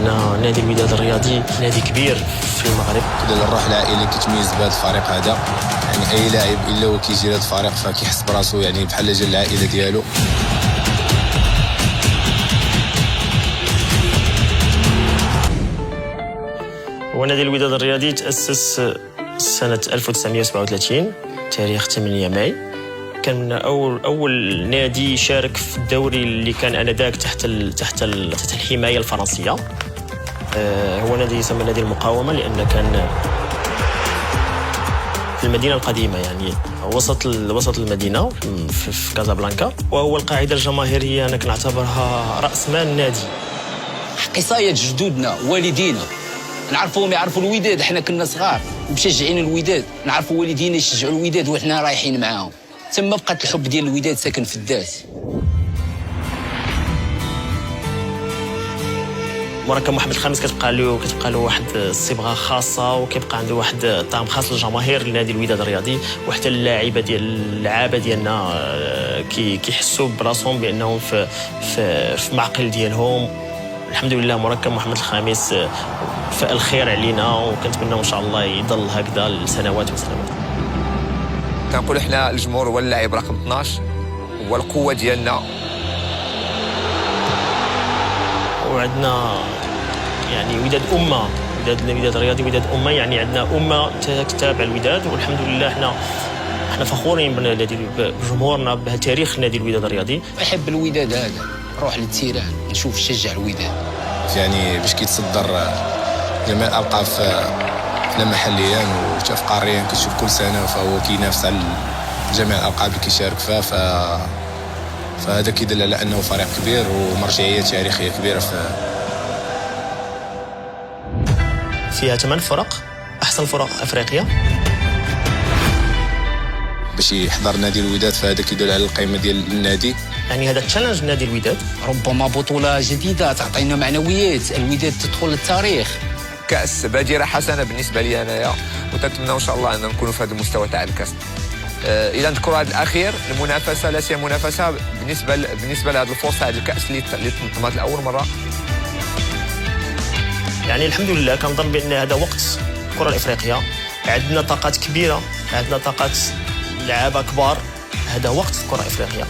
بأن نادي الوداد الرياضي نادي كبير في المغرب. كذا الروح العائلي كيتميز بهذا الفريق هذا، يعني أي لاعب إلا هو كيجي لهذا الفريق فكيحس براسو يعني بحال جا العائلة ديالو. هو نادي الوداد الرياضي تأسس سنة 1937 تاريخ 8 ماي. كان من أول نادي شارك في الدوري اللي كان آنذاك تحت الحماية الفرنسية. هو نادي يسمى نادي المقاومة لأن كان في المدينة القديمة، يعني وسط المدينة في كازابلانكا، وهو القاعدة الجماهيرية أنا كنعتبرها رأس مال النادي. قصاية جدودنا والدينا نعرفوهم يعرفوا الوداد، احنا كنا صغار ومشجعين الوداد، نعرفوا والدينا يشجعوا الوداد وحنا رايحين معاهم، تما بقات الحب ديال الوداد ساكن في الذات. مركب محمد الخامس كتبقى له واحد الصبغه خاصه، وكيبقى عنده واحد الطعم خاص للجماهير لنادي الوداد الرياضي، وحتى اللعابه ديالنا كيحسوا براسهم بانهم في معقل ديالهم. الحمد لله مركب محمد الخامس فعل خير علينا، وكنتمنى ان شاء الله يضل هكذا لسنوات وسنوات. كنقول احنا الجمهور هو اللاعب رقم 12، هو القوه ديالنا. وعندنا يعني وداد امه، الوداد الرياضي وداد امه، يعني عندنا امه تتابع الوداد، والحمد لله احنا فخورين بجمهورنا بتاريخ نادي الوداد الرياضي. احب الوداد هذا، نروح للتيران نشوف شجع الوداد. يعني باش كيتصدر جميع الألقاب هنا محليا وحتى في قاريا، كتشوف كل سنه فهو كينافس على جميع الألقاب اللي كيشارك فيها، فهذا كيدل على انه فريق كبير ومرجعيه تاريخيه كبيره. فيها 8 فرق، احسن فرق افريقيا. باش يحضر نادي الوداد فهذا كيدل على القيمه ديال النادي، يعني هذا تشالنج نادي الوداد. ربما بطوله جديده تعطينا معنويات، الوداد تدخل للتاريخ. كاس بادره حسنه بالنسبه لي انايا، وتنتمنى ان شاء الله ان نكونوا في هذا المستوى تاع الكاس. الى نذكر هذا الاخير، المنافسه لا سيما منافسه بالنسبه لهذه الفرصه، هذا الكاس اللي تنظمت لاول مره. يعني الحمد لله كنظن بان هذا وقت الكره الافريقيه، عندنا طاقات كبيره، عندنا طاقات لعابه كبار، هذا وقت الكره الافريقيه.